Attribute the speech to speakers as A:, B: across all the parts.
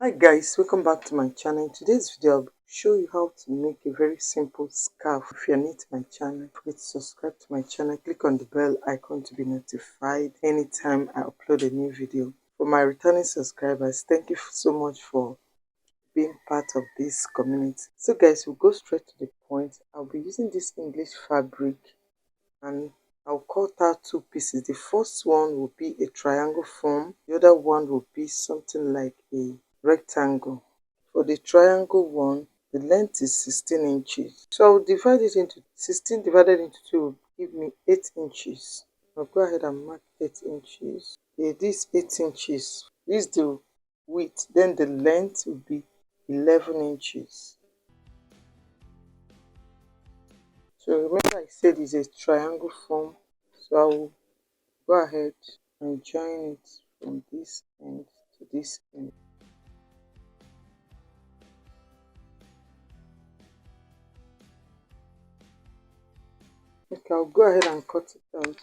A: Hi guys, welcome back to my channel. In today's video I'll show you how to make a very simple scarf. If you're new to my channel, don't forget to subscribe to my channel, click on the bell icon to be notified anytime I upload a new video. For my returning subscribers, thank you so much for being part of this community. So guys, we'll go straight to the point. I'll be using this English fabric and I'll cut out two pieces. The first one will be a triangle form, the other one will be something like a rectangle. For the triangle one, the length is 16 inches. So I'll divide it into 16 divided into 2 will give me 8 inches. I'll go ahead and mark 8 inches. Okay, this 8 inches. This is the width, then the length will be 11 inches. So remember I said it's a triangle form, so I will go ahead and join it from this end to this end. Okay, I'll go ahead and cut it out.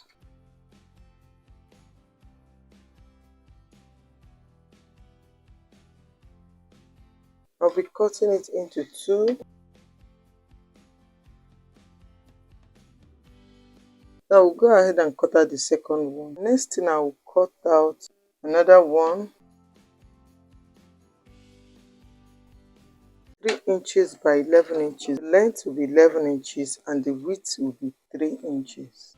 A: I'll be cutting it into two. Now I'll go ahead and cut out the second one. Next thing I will cut out another one, 3 inches by 11 inches. The length will be 11 inches and the width will be 3 inches.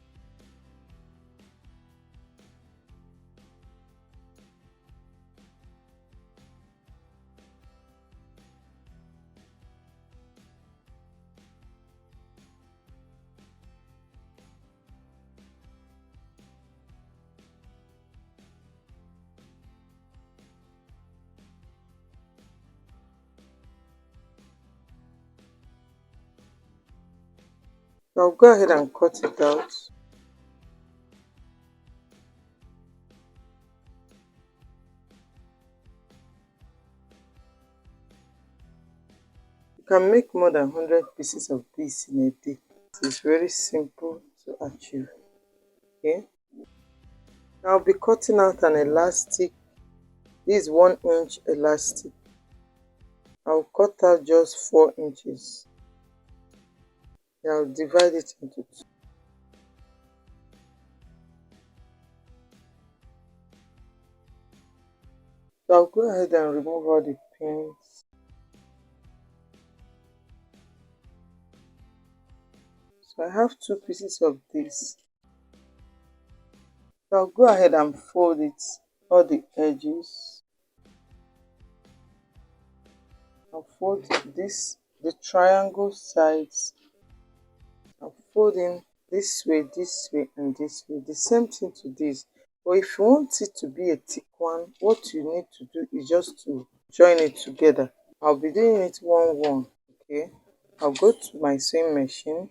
A: I'll go ahead and cut it out. You can make more than 100 pieces of this in a day. It's very simple to achieve. Okay, I'll be cutting out an elastic. This is 1 inch elastic. I'll cut out just 4 inches. I'll divide it into two. So I'll go ahead and remove all the pins. So I have two pieces of this. So I'll go ahead and fold it, all the edges. I'll fold this, the triangle sides. I'll fold in this way, and this way. The same thing to this. But if you want it to be a thick one, what you need to do is just to join it together. I'll be doing it 1-1. Okay, I'll go to my sewing machine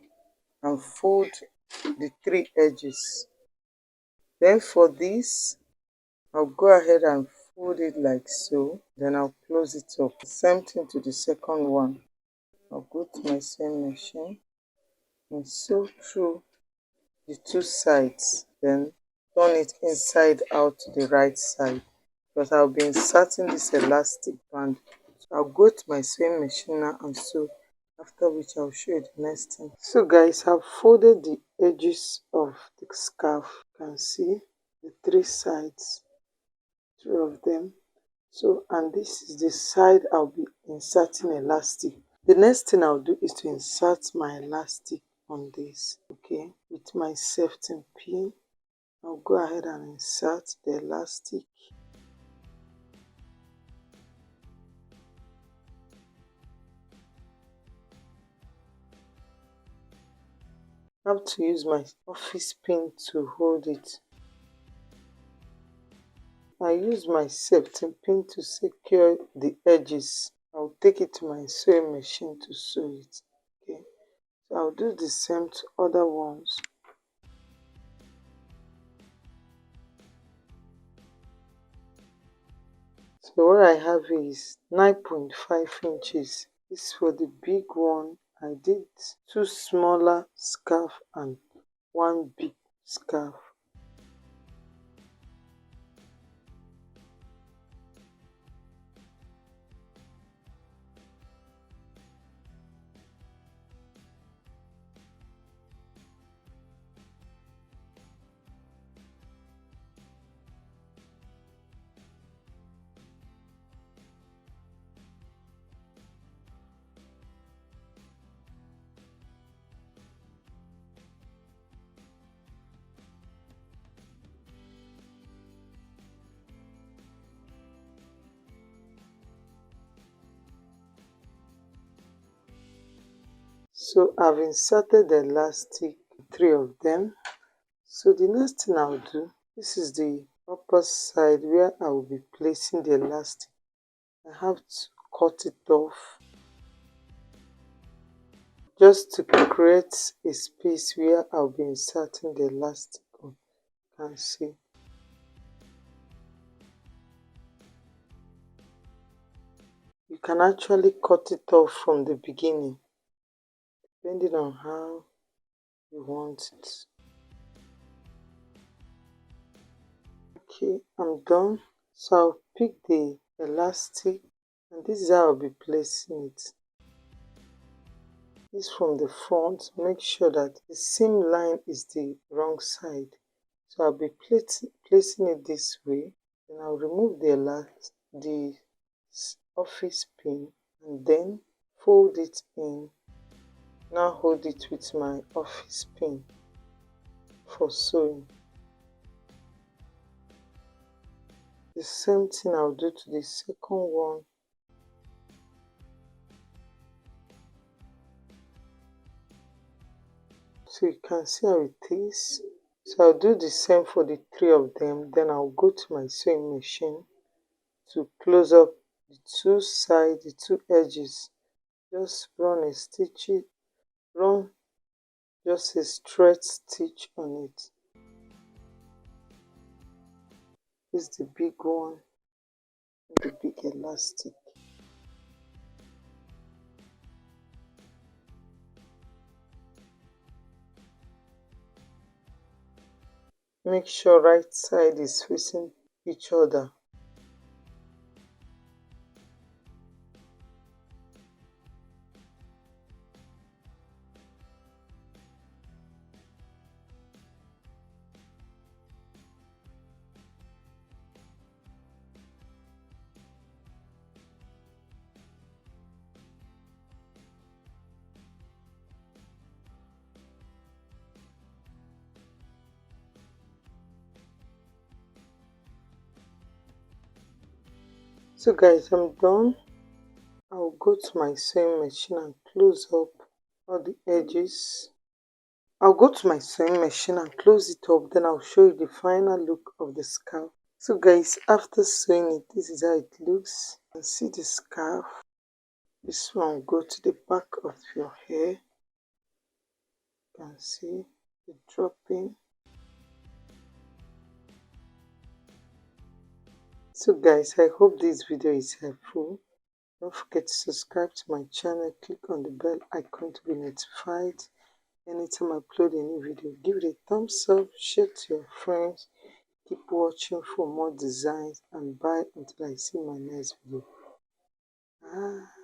A: and fold the 3 edges. Then for this, I'll go ahead and fold it like so. Then I'll close it up. Same thing to the second one. I'll go to my sewing machine and sew through the 2 sides. Then turn it inside out to the right side, because I'll be inserting this elastic band. So I'll go to my sewing machine now and sew, after which I'll show you the next thing. So guys, I've folded the edges of the scarf. You can see the 3 sides, 3 of them. So, and this is the side I'll be inserting elastic. The next thing I'll do is to insert my elastic on this. Okay, with my safety pin, I'll go ahead and insert the elastic. I have to use my office pin to hold it. I use my safety pin to secure the edges. I'll take it to my sewing machine to sew it. Okay, so I'll do the same to other ones. So what I have is 9.5 inches. This is for the big one. I did 2 smaller scarf and 1 big scarf. So I've inserted the elastic, 3 of them. So the next thing I'll do, this is the upper side where I will be placing the elastic. I have to cut it off just to create a space where I'll be inserting the elastic on. You can see. You can actually cut it off from the beginning, depending on how you want it. Okay, I'm done. So I'll pick the elastic, and this is how I'll be placing it. This from the front, make sure that the seam line is the wrong side. So I'll be placing it this way. Then I'll remove the office pin and then fold it in. Now hold it with my office pin for sewing. The same thing I'll do to the second one. So you can see how it is. So I'll do the same for the 3 of them. Then I'll go to my sewing machine to close up the 2 sides, the 2 edges. Just run a stitch, run just a straight stitch on it. This is the big one, the big elastic. Make sure right side is facing each other. So guys, I'm done. I'll go to my sewing machine and close up all the edges. I'll go to my sewing machine and close it up, then I'll show you the final look of the scarf. So guys, after sewing it, this is how it looks. You can see the scarf. This one will go to the back of your hair. You can see the dropping. So guys, I hope this video is helpful. Don't forget to subscribe to my channel, click on the bell icon to be notified anytime I upload a new video. Give it a thumbs up, share to your friends, keep watching for more designs, and bye until I see my next video. Bye.